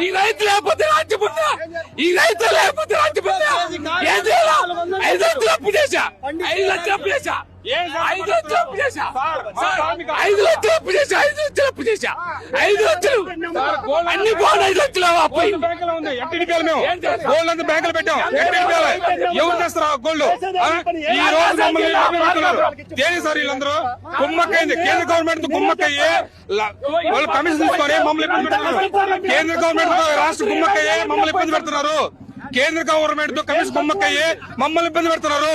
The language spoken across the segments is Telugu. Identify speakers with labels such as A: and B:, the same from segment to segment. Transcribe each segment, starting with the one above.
A: ఈ రైతు లేకపోతే రాజ్యం ఉందా? ఈ రైతు లేకపోతే రాజ్యం ఉందా? ఏం చేయాలా? 5 లక్షలు అప్పు చేశా, 5 లక్షలు అప్పు చేశా, 5 లక్షలు అప్పు చేశా, 5 లక్షలు అప్పు చేశా, 5 లక్షలు అప్పు చేశా, 5 లక్షలు అన్ని బాగుంది. 5 లక్షలు అప్పు
B: గోల్డ్ అంతా బ్యాంకులు పెట్టాం. ఎవరు చేస్తారు గోల్డ్? ఈ రోజు మమ్మల్ని దేని సార్ వీళ్ళందరూ కుమ్మక్కైంది. కేంద్ర గవర్నమెంట్ కుమ్మక్కయ్యి వాళ్ళు కమిషన్ తీసుకొని మమ్మల్ని ఇబ్బంది పెడుతున్నారు. కేంద్ర గవర్నమెంట్ రాష్ట్ర కుమ్మక్కయ్యి మమ్మల్ని ఇబ్బంది పెడుతున్నారు. కేంద్ర గవర్నమెంట్ తో కమిషన్ కుమ్మక్కయ్యి మమ్మల్ని ఇబ్బంది పెడుతున్నారు.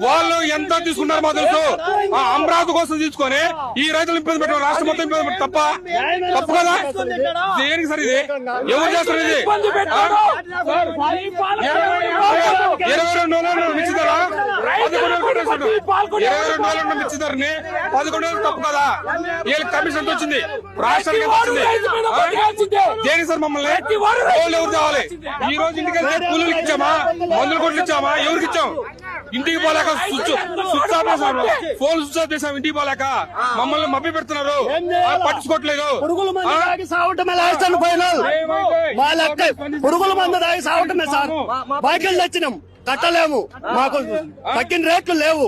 B: వాళ్ళు ఎంత తీసుకున్నారు మాకు తెలుసు. అమరావతి కోసం తీసుకొని ఈ రైతులు ఇబ్బంది పెట్టారు. రాష్ట్రం మొత్తం ఇబ్బంది పెట్టారు. తప్పు కదా? దేనికి సార్ ఇది? ఎవరు చేస్తారు ఇది? 22 నెలలు మిచ్చిదారా? 22 నెలలు మిచ్చిదారని 11 నెలలు తప్పు కదా? వీళ్ళకి కమిషన్ వచ్చింది, రాష్ట్రానికి ఎంత వచ్చింది? దేనికి సార్ మమ్మల్ని వాళ్ళు ఎవరు కావాలి? ఈ రోజు ఇంటికి కూలీలు ఇచ్చామా, మందులు కొట్లు ఇచ్చామా? ఎవరికి ఇచ్చాం? ఇంటికి పోలేక స్విచ్ ఆఫ్ చేసాము, ఫోన్ స్విచ్ ఆఫ్ చేసాము. ఇంటికి పోలేక మమ్మల్ని మభ్య పెడుతున్నారు, పట్టించుకోవట్లేదు.
C: పురుగుల మందు తాగి సావటమే లాస్ట్ అండ్ ఫైనల్. మా లెక్క పురుగుల మందు తాగి సావటమే సార్. బైకులు తెచ్చినాం, కట్టలేము, మాకు తగ్గిన రేట్లు లేవు.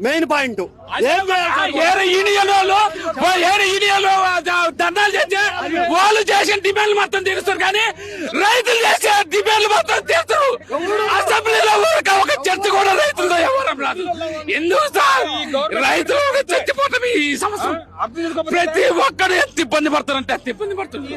C: మెయిన్ పాయింట్
A: ధర్నాలు చేస్తే వాళ్ళు చేసిన డిమాండ్లు మొత్తం తీరుస్తారు, కానీ రైతులు చేసే డిమాండ్లు మొత్తం తీరుతారు. అసెంబ్లీలో ఒక చర్చ కూడా రైతులతో ఎవరం రాదు. ఎందుకు సార్? రైతులు చచ్చిపోతాం ఈ సంవత్సరం. ప్రతి ఒక్కరు ఎంత ఇబ్బంది పడతారంటే అంత ఇబ్బంది పడుతుంది.